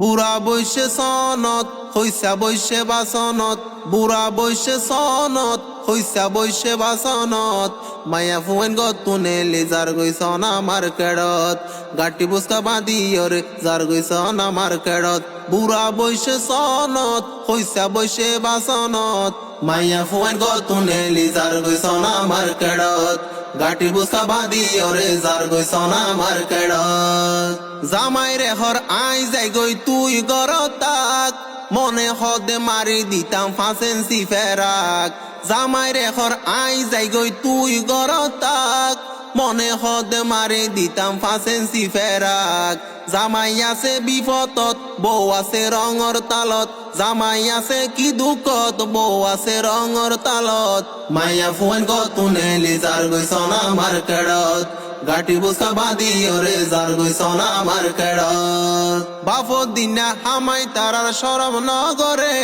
বুড়া বৈশে সনত হইসা বৈশে বাসনত, বুড়া বৈশে সনত হইসা বৈশে বাসনত। মায়া ফুয়েন গতুনে লিজার গইছন আমার কেড়ত, গাটি বুসকা বাঁধিয়রে যার গইছন আমার কেড়ত। বুড়া বৈশে সনত হইসা বৈশে বাসনত, মায়া ফুয়েন গতুনে লিজার গইছন আমার কেড়ত, গাটি বুসকা বাঁধিয়রে যার গইছন আমার কেড়ত। জামাই রে হর আই যাই গই তুই গরতাক, মনে হদে মারি দিতাম ফাঁসেন্সি ফেরাক। জামাই রে হর আই যাই গই তুই গরতাক, মনে হদে মারি দিতাম ফাঁসেন্সি ফেরাক। জামাই আছে বিপদত বউ আছে রঙর তালত, জামাই আছে কি দুঃখত বউ আছে রঙর তালত। মাইয়া ফুয়েন গতুনে লিজার গইছন আমার কেড়ত, গাটি বুসকা বাঁধিয়রে যার গইছন আমার কেড়ত। বাপর দিনা হামাই তারার সরম নগরে,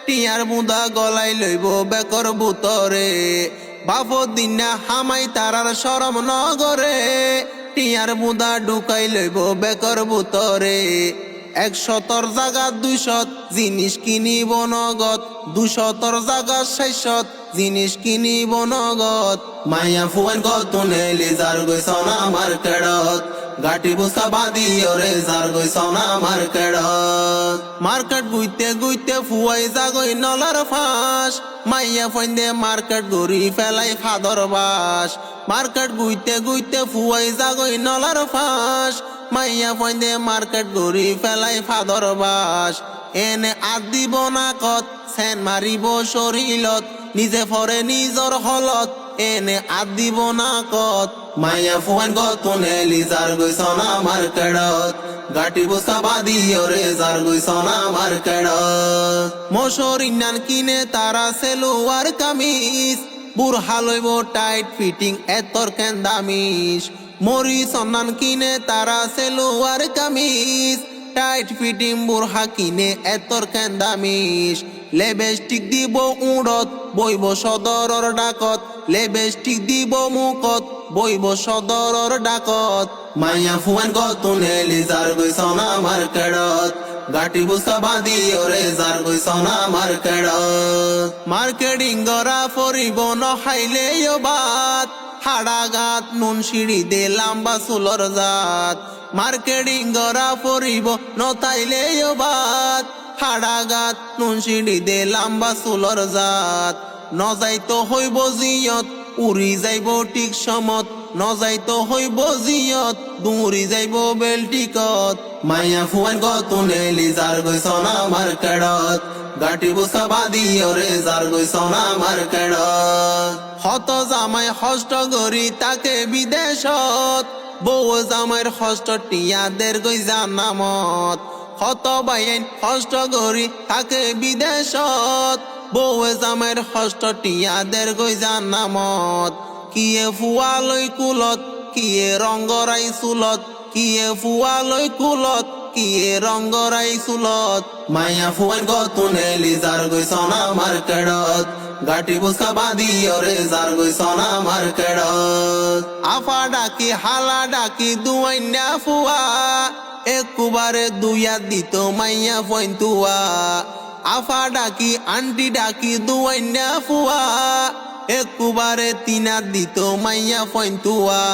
টিয়ার বুদা গলাই লইব বেকর বুতরে। বাপর দিনা হামাই তারার সরম নগরে, টিয়ার বুদা ঢুকাই লইব বেকর বুতরে। 100 জাগা 200 জিনিস কিনিব নগদ, 200 জাগা 600 জিনিস কিনিব নগদ। মাইয়া ফুয়েন গতুনে লিজার গইছন আমার কেড়ত, গাটি বুসকা বাঁধিয়রে যার গইছন আমার কেড়ত। মার্কেট গুইতে গুইতে ফুয়াই যাগই নলার ফাঁস, মাইয়া ফইন্দে মার্কেট গড়ি ফেলাই ফাদর বাস। মার্কেট গুইতে গুইতে ফুয়াই যাগই নলার ফাঁস, মাইয়া ফইন্দে মার্কেট গড়ি ফেলাই ফাদর বাস। এনে আদ দিব না কত সেন মারিব শরীলত, নিজে ফরে নিজর হলত এনে আদ দিব না কত। মাইয়া ফুয়েন গতুনে লিজার গইছন আমার কেড়ত, গাটি বুসকা বাঁধিয়রে যার গইছন আমার কেড়ত। মশরি নান কিনে তারা সেলুয়ার কামিজ, বুড়হা লইব টাইট ফিটিং এতর কেন দামিস। মরি সন্নান কিনে তারা সেলুয়ার কামিজ, টাইট ফিটিং বুড়হা কিনে এতর কেন দামিস। লেবেস্টিক দিব উড়ত বইব সদরর ডাকত, লেবেস্টিক দিব মুখত বইব সদরর ডাকত। মাইয়া ফুয়েন গতুনে লিজার গইছন আমার কেড়ত, গাটি বুসকা বাঁধিয়রে যার গইছন আমার কেড়ত। মার্কেটিং গরা ফরিব নখাইলেও বাত, হাড়া গাত নুন সিঁড়ি দে লাম্বা চুলর জাত। মার্কেটিং গরা ফরিব নতাইলেও বাত, হাড়া গাত নুন সিঁড়ি দে লাম্বা চুলর জাত। নজাইতো হইব জিয়ত উড়ি যাইব ঠিক সমত, নজাইতো হইব জিয়ত দৌড়ি যাইব বেলটিকত। মাইয়া ফুয়েন গতুনে লিজার গইছন আমার কেড়ত, গাটি বুসকা বাঁধিয়রে যার গইছন আমার কেড়ত। হত জামাই হষ্ট গরি তাকে বিদেশত, বউ জামাইর হষ্ট টিয়াদের গই জানামত। হত বাইন হষ্ট গরি তাকে বিদেশত, বউ জামাইর হষ্ট টিয়াদের গই জানামত। কিয়ে ফুয়া লই কুলত কিয়ে রঙ্গরাই চুলত, কিয়ে ফুয়া লই কুলত কিয়ে রঙ্গরাই চুলত। মাইয়া ফুয়েন গতুনে লিজার গইছন আমার কেড়ত, গাটি বুসকা বাঁধিয়রে যার গইছন আমার কেড়ত। আফা ডাকি হালা ডাকি দুয়াইনা ফুয়া, একুবারে দুইয়া দিত মাইয়া ফইন তুয়া। আফা ডাকি আন্টি ডাকি দুয়াইনা ফুয়া, একুবারে তিনা দিত মাইয়া ফইন তুয়া।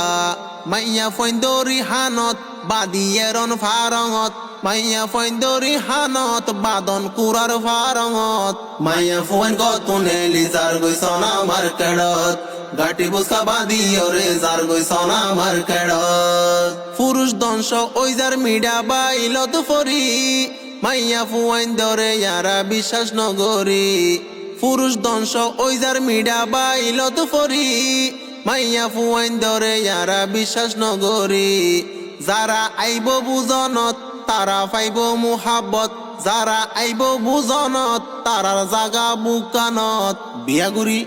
মাইয়া ফইন দরি হানত বাদিয়েরন ফারঙত, মাইয়া ফইন দরি হানত বাদন কুরার ফারঙত। মাইয়া ফুয়েন গতুনে লিজার গইছন আমার কেড়ত, গাটি বুসকা বাঁধিয়রে যার গইছন আমার কেড়ত। পুরুষ দংশ ওই যার মিডা বাইলত ফরি, মাইয়া ফুয়েন দরে ইয়ারা বিশ্বাস নগরি। পুরুষ দংশ ওই যার মিডা বাইলত ফরি, মাইয়া ফুয়েন দরে ইয়ারা বিশ্বাস নগরি। যারা আইব বুজনত তারা পাইব মুহাব্বত, যারা আইব বুজনত তারার জাগা বুকানত। বিয়াগুড়ি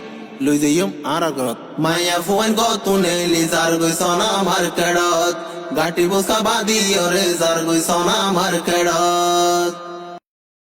লই যাইম আর ঘরত। মাইয়া ফুয়েন গতুনে লিজার গইছন আমার কেড়ত, গাটি বুসকা বাঁধিয়রে যার গইছন আমার কেড়ত।